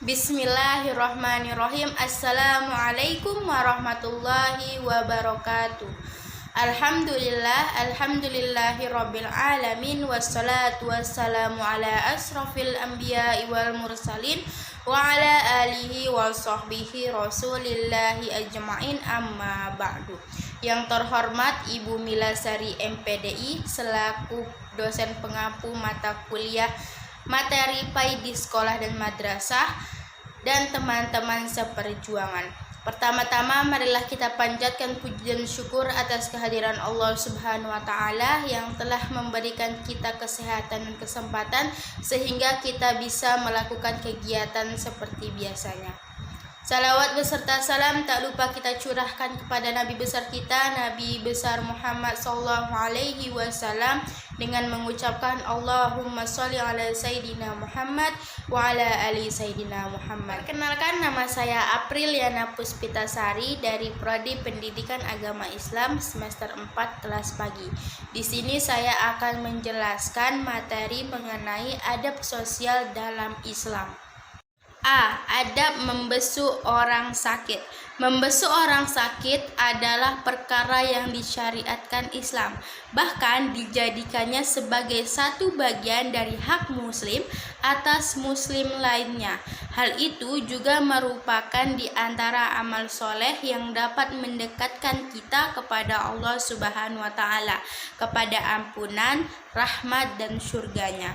Bismillahirrahmanirrahim. Assalamualaikum warahmatullahi wabarakatuh. Alhamdulillahirabbil alamin, wassalatu wassalamu ala asrofil anbiya'i wal mursalin wa ala alihi wa sahbihi rasulillahi ajma'in, amma ba'du. Yang terhormat Ibu Milasari MPDI selaku dosen pengampu mata kuliah materi PAI di sekolah dan madrasah, dan teman-teman seperjuangan. Pertama-tama marilah kita panjatkan puji dan syukur atas kehadiran Allah Subhanahu wa taala yang telah memberikan kita kesehatan dan kesempatan sehingga kita bisa melakukan kegiatan seperti biasanya. Salawat beserta salam tak lupa kita curahkan kepada Nabi besar kita, Nabi besar Muhammad sallallahu alaihi wasallam, dengan mengucapkan Allahumma sholli ala Sayyidina Muhammad wa ala ali Sayyidina Muhammad. Perkenalkan, nama saya Apriliana Puspitasari dari Prodi Pendidikan Agama Islam semester 4 kelas pagi. Di sini saya akan menjelaskan materi mengenai adab sosial dalam Islam. A. Adab membesuk orang sakit. Membesuk orang sakit adalah perkara yang disyariatkan Islam, bahkan dijadikannya sebagai satu bagian dari hak muslim atas muslim lainnya. Hal itu juga merupakan di antara amal soleh yang dapat mendekatkan kita kepada Allah Subhanahu wa taala, kepada ampunan, rahmat, dan surganya.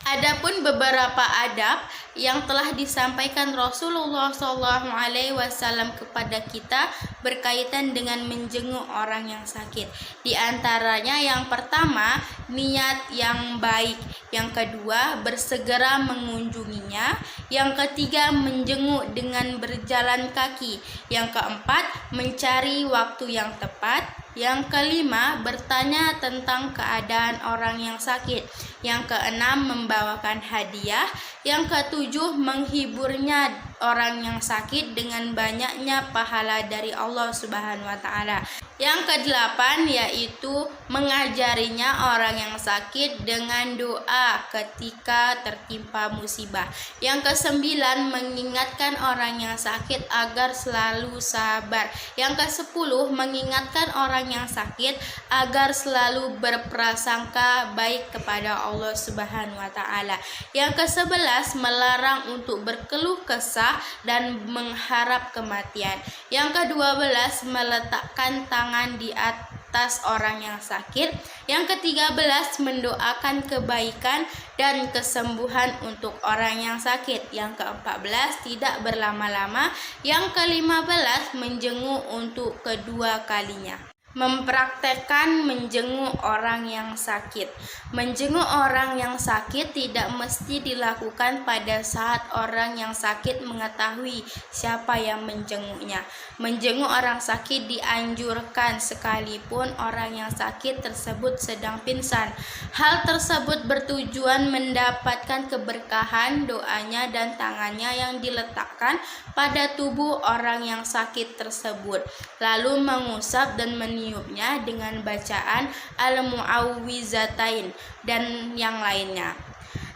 Adapun beberapa adab yang telah disampaikan Rasulullah SAW kepada kita berkaitan dengan menjenguk orang yang sakit. Di antaranya yang pertama, niat yang baik. Yang kedua, bersegera mengunjunginya. Yang ketiga, menjenguk dengan berjalan kaki. Yang keempat, mencari waktu yang tepat. Yang kelima, bertanya tentang keadaan orang yang sakit. Yang keenam, membawakan hadiah. Yang ketujuh, menghiburnya orang yang sakit dengan banyaknya pahala dari Allah Subhanahu wa taala. Yang kedelapan yaitu mengajarinya orang yang sakit dengan doa ketika tertimpa musibah. Yang kesembilan, mengingatkan orang yang sakit agar selalu sabar. Yang kesepuluh, mengingatkan orang yang sakit agar selalu berprasangka baik kepada Allah Subhanahu wa taala. Yang ke-11, melarang untuk berkeluh kesah dan mengharap kematian. Yang ke-12, meletakkan tangan di atas orang yang sakit. Yang ke-13, mendoakan kebaikan dan kesembuhan untuk orang yang sakit. Yang ke-14, tidak berlama-lama. Yang ke-15, menjenguk untuk kedua kalinya. Mempraktekkan menjenguk orang yang sakit. Menjenguk orang yang sakit tidak mesti dilakukan pada saat orang yang sakit mengetahui siapa yang menjenguknya. Menjenguk orang sakit dianjurkan sekalipun orang yang sakit tersebut sedang pingsan. Hal tersebut bertujuan mendapatkan keberkahan doanya dan tangannya yang diletakkan pada tubuh orang yang sakit tersebut, lalu mengusap dan meniupnya dengan bacaan al-mu'awwizatain dan yang lainnya.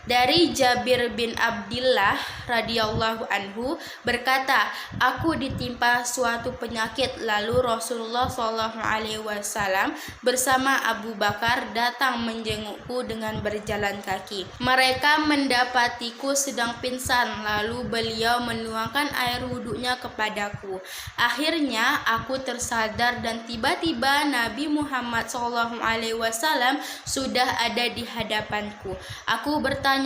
Dari Jabir bin Abdillah radhiyallahu anhu berkata, aku ditimpa suatu penyakit, lalu Rasulullah SAW bersama Abu Bakar datang menjengukku dengan berjalan kaki. Mereka mendapatiku sedang pingsan, lalu beliau menuangkan air wudhunya kepadaku. Akhirnya aku tersadar dan tiba-tiba Nabi Muhammad SAW sudah ada di hadapanku. Aku bertanya,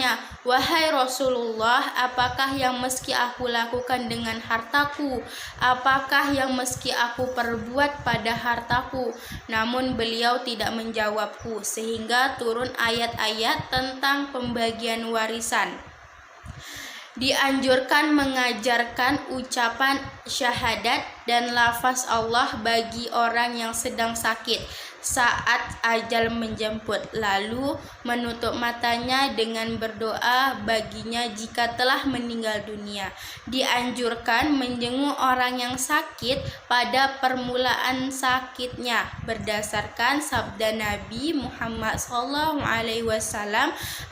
wahai Rasulullah, apakah yang meski aku lakukan dengan hartaku? Apakah yang meski aku perbuat pada hartaku? Namun beliau tidak menjawabku, sehingga turun ayat-ayat tentang pembagian warisan. Dianjurkan mengajarkan ucapan syahadat dan lafaz Allah bagi orang yang sedang sakit saat ajal menjemput, lalu menutup matanya dengan berdoa baginya jika telah meninggal dunia. Dianjurkan menjenguk orang yang sakit pada permulaan sakitnya berdasarkan sabda Nabi Muhammad SAW,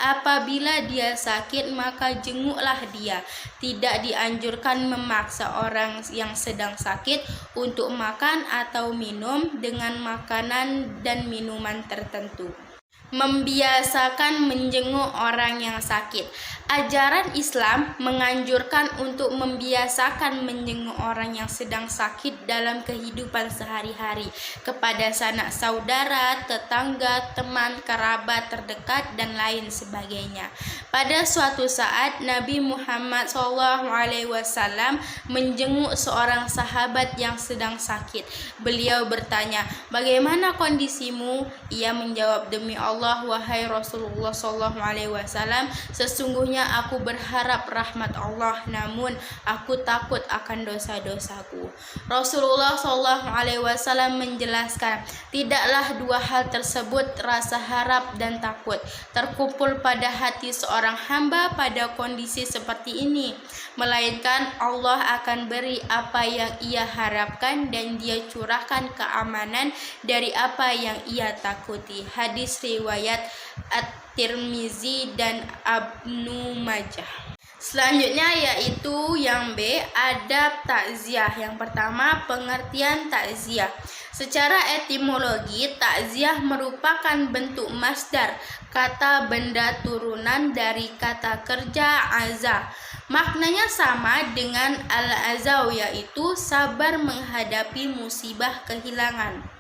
apabila dia sakit maka jenguklah dia. Tidak dianjurkan memaksa orang yang sedang sakit untuk makan atau minum dengan makanan dan minuman tertentu. Membiasakan menjenguk orang yang sakit. Ajaran Islam menganjurkan untuk membiasakan menjenguk orang yang sedang sakit dalam kehidupan sehari-hari kepada sanak saudara, tetangga, teman, kerabat terdekat, dan lain sebagainya. Pada suatu saat Nabi Muhammad SAW menjenguk seorang sahabat yang sedang sakit. Beliau bertanya, "Bagaimana kondisimu?" Ia menjawab, "Demi Allah, wahai Rasulullah SAW, sesungguhnya aku berharap rahmat Allah, namun aku takut akan dosa-dosaku." Rasulullah SAW menjelaskan, tidaklah dua hal tersebut, rasa harap dan takut, terkumpul pada hati seorang hamba pada kondisi seperti ini, melainkan Allah akan beri apa yang ia harapkan dan dia curahkan keamanan dari apa yang ia takuti. Hadis riwayat At-Tirmizi dan Ibnu Majah. Selanjutnya yaitu yang B, adab takziah. Yang pertama, pengertian takziah. Secara etimologi, takziah merupakan bentuk masdar, kata benda turunan dari kata kerja azah. Maknanya sama dengan al-azau, yaitu sabar menghadapi musibah kehilangan.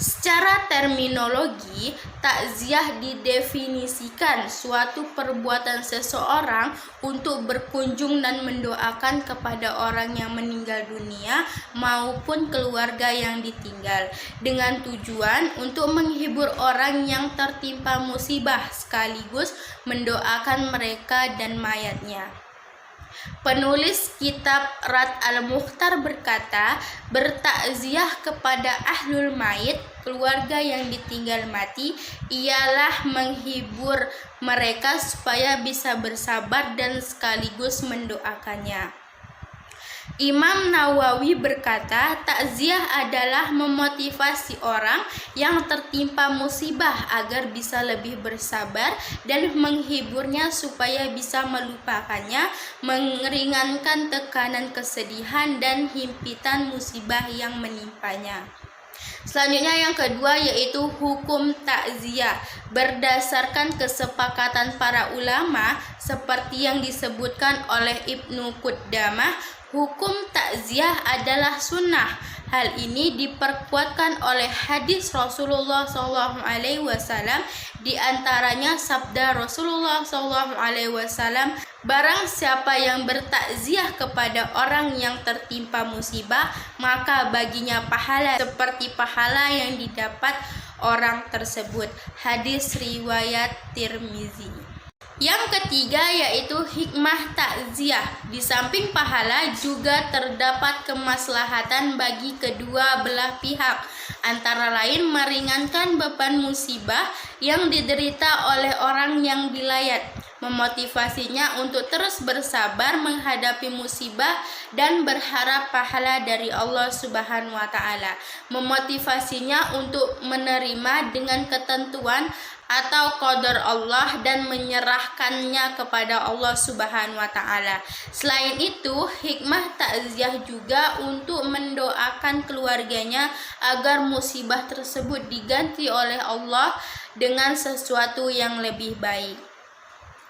Secara terminologi, takziah didefinisikan suatu perbuatan seseorang untuk berkunjung dan mendoakan kepada orang yang meninggal dunia maupun keluarga yang ditinggal, dengan tujuan untuk menghibur orang yang tertimpa musibah sekaligus mendoakan mereka dan mayatnya. Penulis kitab Rad al-Mukhtar berkata, bertakziah kepada ahlul mayit, keluarga yang ditinggal mati, ialah menghibur mereka supaya bisa bersabar dan sekaligus mendoakannya. Imam Nawawi berkata, takziah adalah memotivasi orang yang tertimpa musibah agar bisa lebih bersabar dan menghiburnya supaya bisa melupakannya, meringankan tekanan kesedihan dan himpitan musibah yang menimpanya. Selanjutnya yang kedua yaitu hukum takziah. Berdasarkan kesepakatan para ulama seperti yang disebutkan oleh Ibnu Qudamah, hukum takziah adalah sunnah. Hal ini diperkuatkan oleh hadis Rasulullah SAW, di antaranya sabda Rasulullah SAW, barang siapa yang bertakziah kepada orang yang tertimpa musibah, maka baginya pahala seperti pahala yang didapat orang tersebut. Hadis riwayat Tirmizi. Yang ketiga yaitu hikmah takziah. Di samping pahala juga terdapat kemaslahatan bagi kedua belah pihak, antara lain meringankan beban musibah yang diderita oleh orang yang dilayat, memotivasinya untuk terus bersabar menghadapi musibah dan berharap pahala dari Allah Subhanahu wa taala, memotivasinya untuk menerima dengan ketentuan atau qadar Allah dan menyerahkannya kepada Allah Subhanahu wa taala. Selain itu, hikmah takziah juga untuk mendoakan keluarganya agar musibah tersebut diganti oleh Allah dengan sesuatu yang lebih baik.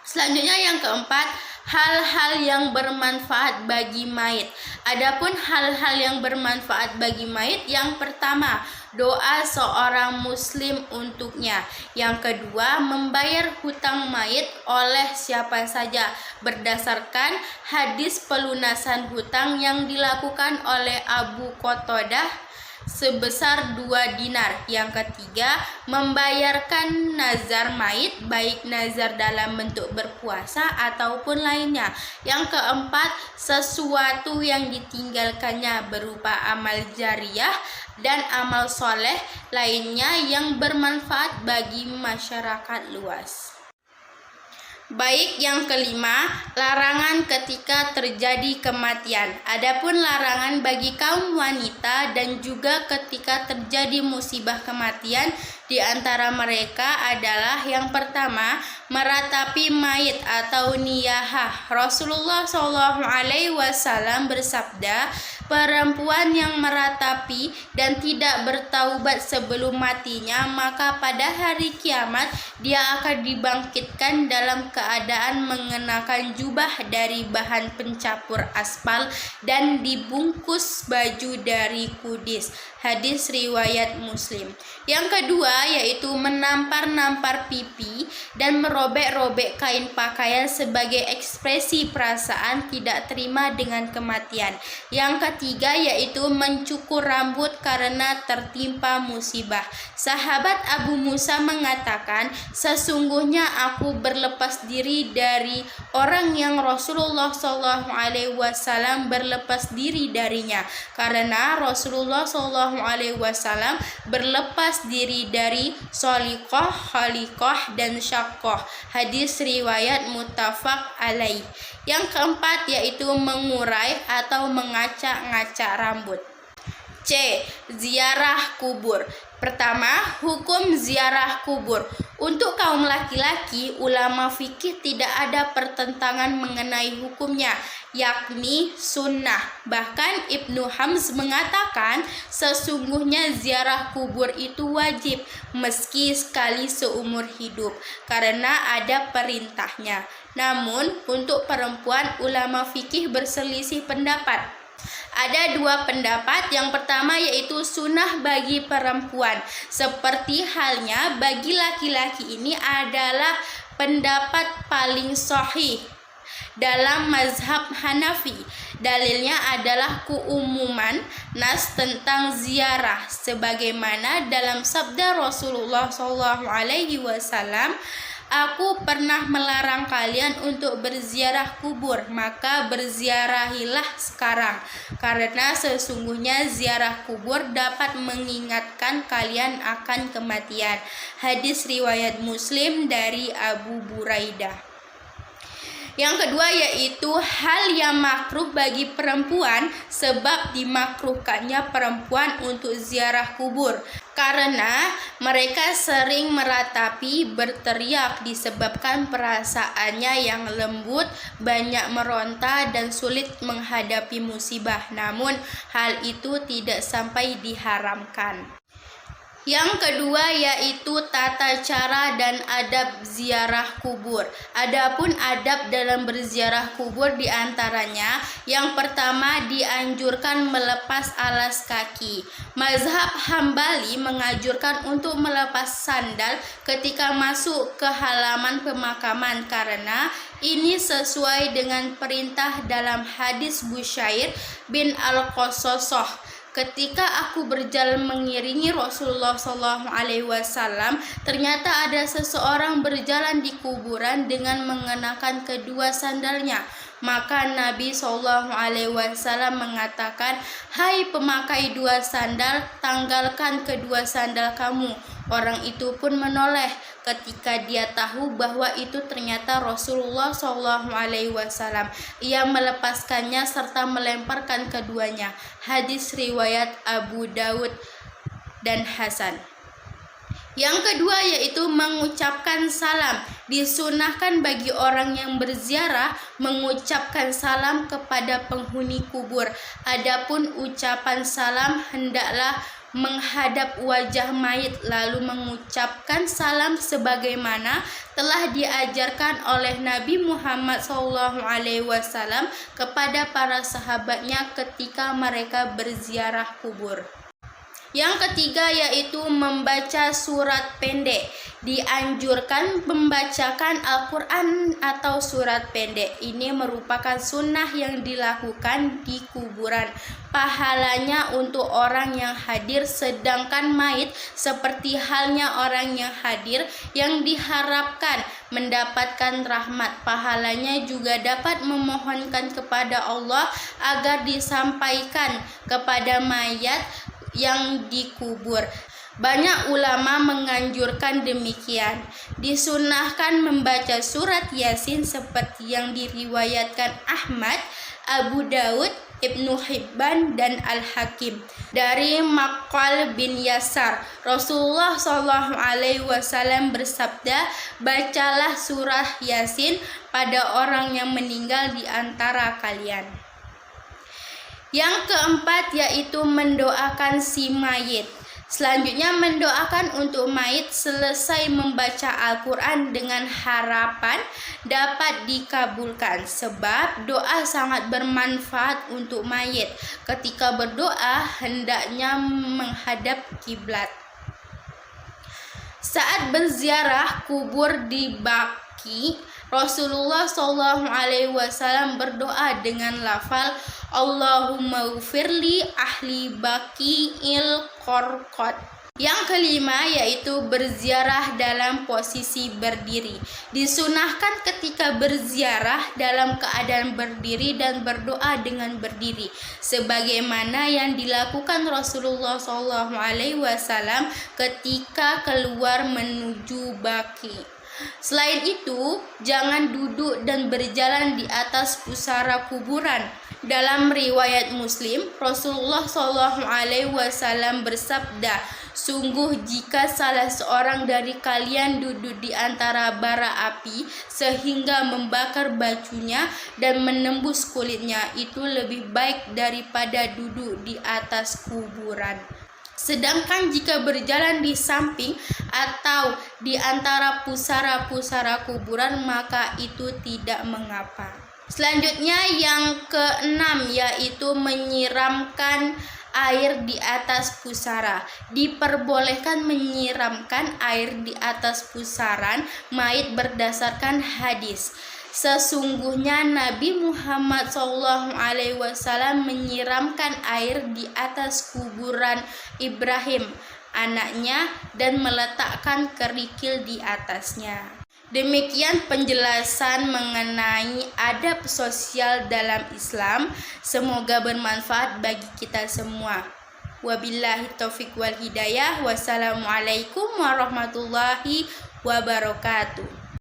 Selanjutnya yang keempat, hal-hal yang bermanfaat bagi mayit. Adapun hal-hal yang bermanfaat bagi mayit, yang pertama, doa seorang muslim untuknya. Yang kedua, membayar hutang mayit oleh siapa saja berdasarkan hadis pelunasan hutang yang dilakukan oleh Abu Qatadah sebesar 2 dinar. Yang ketiga, membayarkan nazar mayit, baik nazar dalam bentuk berpuasa ataupun lainnya. Yang keempat, sesuatu yang ditinggalkannya berupa amal jariah dan amal soleh lainnya yang bermanfaat bagi masyarakat luas. Baik, yang kelima, larangan ketika terjadi kematian. Adapun larangan bagi kaum wanita dan juga ketika terjadi musibah kematian, di antara mereka adalah yang pertama, meratapi mayit atau niyahah. Rasulullah SAW bersabda, perempuan yang meratapi dan tidak bertaubat sebelum matinya, maka pada hari kiamat dia akan dibangkitkan dalam keadaan mengenakan jubah dari bahan pencampur aspal dan dibungkus baju dari kudis. Hadis riwayat Muslim. Yang kedua yaitu menampar-nampar pipi dan merobek-robek kain pakaian sebagai ekspresi perasaan tidak terima dengan kematian. Yang ketiga yaitu mencukur rambut karena tertimpa musibah. Sahabat Abu Musa mengatakan, sesungguhnya aku berlepas diri dari orang yang Rasulullah SAW berlepas diri darinya, karena Rasulullah SAW berlepas diri dari solikoh, khalikoh, dan syakoh. Hadis riwayat muttafaq alaih. Yang keempat yaitu mengurai atau mengaca-ngaca rambut. C. Ziarah kubur. Pertama, hukum ziarah kubur. Untuk kaum laki-laki, ulama fikih tidak ada pertentangan mengenai hukumnya, yakni sunnah. Bahkan Ibnu Hamz mengatakan sesungguhnya ziarah kubur itu wajib meski sekali seumur hidup karena ada perintahnya. Namun untuk perempuan, ulama fikih berselisih pendapat. Ada dua pendapat. Yang pertama yaitu sunnah bagi perempuan. Seperti halnya bagi laki-laki ini adalah pendapat paling sahih dalam mazhab Hanafi. Dalilnya adalah keumuman nas tentang ziarah, sebagaimana dalam sabda Rasulullah SAW, aku pernah melarang kalian untuk berziarah kubur, maka berziarahilah sekarang, karena sesungguhnya ziarah kubur dapat mengingatkan kalian akan kematian. Hadis riwayat Muslim dari Abu Buraidah. Yang kedua yaitu hal yang makruh bagi perempuan, sebab dimakruhkannya perempuan untuk ziarah kubur karena mereka sering meratapi, berteriak disebabkan perasaannya yang lembut, banyak meronta dan sulit menghadapi musibah. Namun hal itu tidak sampai diharamkan. Yang kedua yaitu tata cara dan adab ziarah kubur. Adapun adab dalam berziarah kubur diantaranya, yang pertama dianjurkan melepas alas kaki. Mazhab Hambali menganjurkan untuk melepas sandal ketika masuk ke halaman pemakaman karena ini sesuai dengan perintah dalam hadis Busyair bin Al-Qasasah. Ketika aku berjalan mengiringi Rasulullah SAW, ternyata ada seseorang berjalan di kuburan dengan mengenakan kedua sandalnya. Maka Nabi SAW mengatakan, hai pemakai dua sandal, tanggalkan kedua sandal kamu. Orang itu pun menoleh ketika dia tahu bahwa itu ternyata Rasulullah SAW. Ia melepaskannya serta melemparkan keduanya. Hadis riwayat Abu Daud dan Hasan. Yang kedua yaitu mengucapkan salam. Disunahkan bagi orang yang berziarah mengucapkan salam kepada penghuni kubur. Adapun ucapan salam hendaklah menghadap wajah mayit lalu mengucapkan salam sebagaimana telah diajarkan oleh Nabi Muhammad SAW kepada para sahabatnya ketika mereka berziarah kubur. Yang ketiga yaitu membaca surat pendek. Dianjurkan membacakan Al-Quran atau surat pendek. Ini merupakan sunnah yang dilakukan di kuburan. Pahalanya untuk orang yang hadir, sedangkan mayit seperti halnya orang yang hadir yang diharapkan mendapatkan rahmat. Pahalanya juga dapat memohonkan kepada Allah agar disampaikan kepada mayat yang dikubur. Banyak ulama menganjurkan demikian. Disunahkan membaca surat Yasin seperti yang diriwayatkan Ahmad, Abu Daud, Ibnu Hibban dan Al-Hakim dari Maqal bin Yasar. Rasulullah SAW bersabda, bacalah surah Yasin pada orang yang meninggal di antara kalian. Yang keempat yaitu mendoakan si mayit. Selanjutnya mendoakan untuk mayit selesai membaca Al-Quran dengan harapan dapat dikabulkan. Sebab doa sangat bermanfaat untuk mayit. Ketika berdoa hendaknya menghadap kiblat. Saat berziarah kubur di Baqi, Rasulullah SAW berdoa dengan lafal Allahumma ghfirli ahli Baqi'il Qarqad. Yang kelima yaitu berziarah dalam posisi berdiri. Disunahkan ketika berziarah dalam keadaan berdiri dan berdoa dengan berdiri, sebagaimana yang dilakukan Rasulullah SAW ketika keluar menuju Baqi. Selain itu, jangan duduk dan berjalan di atas pusara kuburan. Dalam riwayat Muslim, Rasulullah SAW bersabda, sungguh jika salah seorang dari kalian duduk di antara bara api sehingga membakar bajunya dan menembus kulitnya, itu lebih baik daripada duduk di atas kuburan. Sedangkan jika berjalan di samping atau di antara pusara-pusara kuburan, maka itu tidak mengapa. Selanjutnya yang keenam yaitu menyiramkan air di atas pusara. Diperbolehkan menyiramkan air di atas pusaran mayit berdasarkan hadis. Sesungguhnya Nabi Muhammad SAW menyiramkan air di atas kuburan Ibrahim, anaknya, dan meletakkan kerikil di atasnya. Demikian penjelasan mengenai adab sosial dalam Islam. Semoga bermanfaat bagi kita semua. Wabillahi taufiq wal hidayah. Wassalamualaikum warahmatullahi wabarakatuh.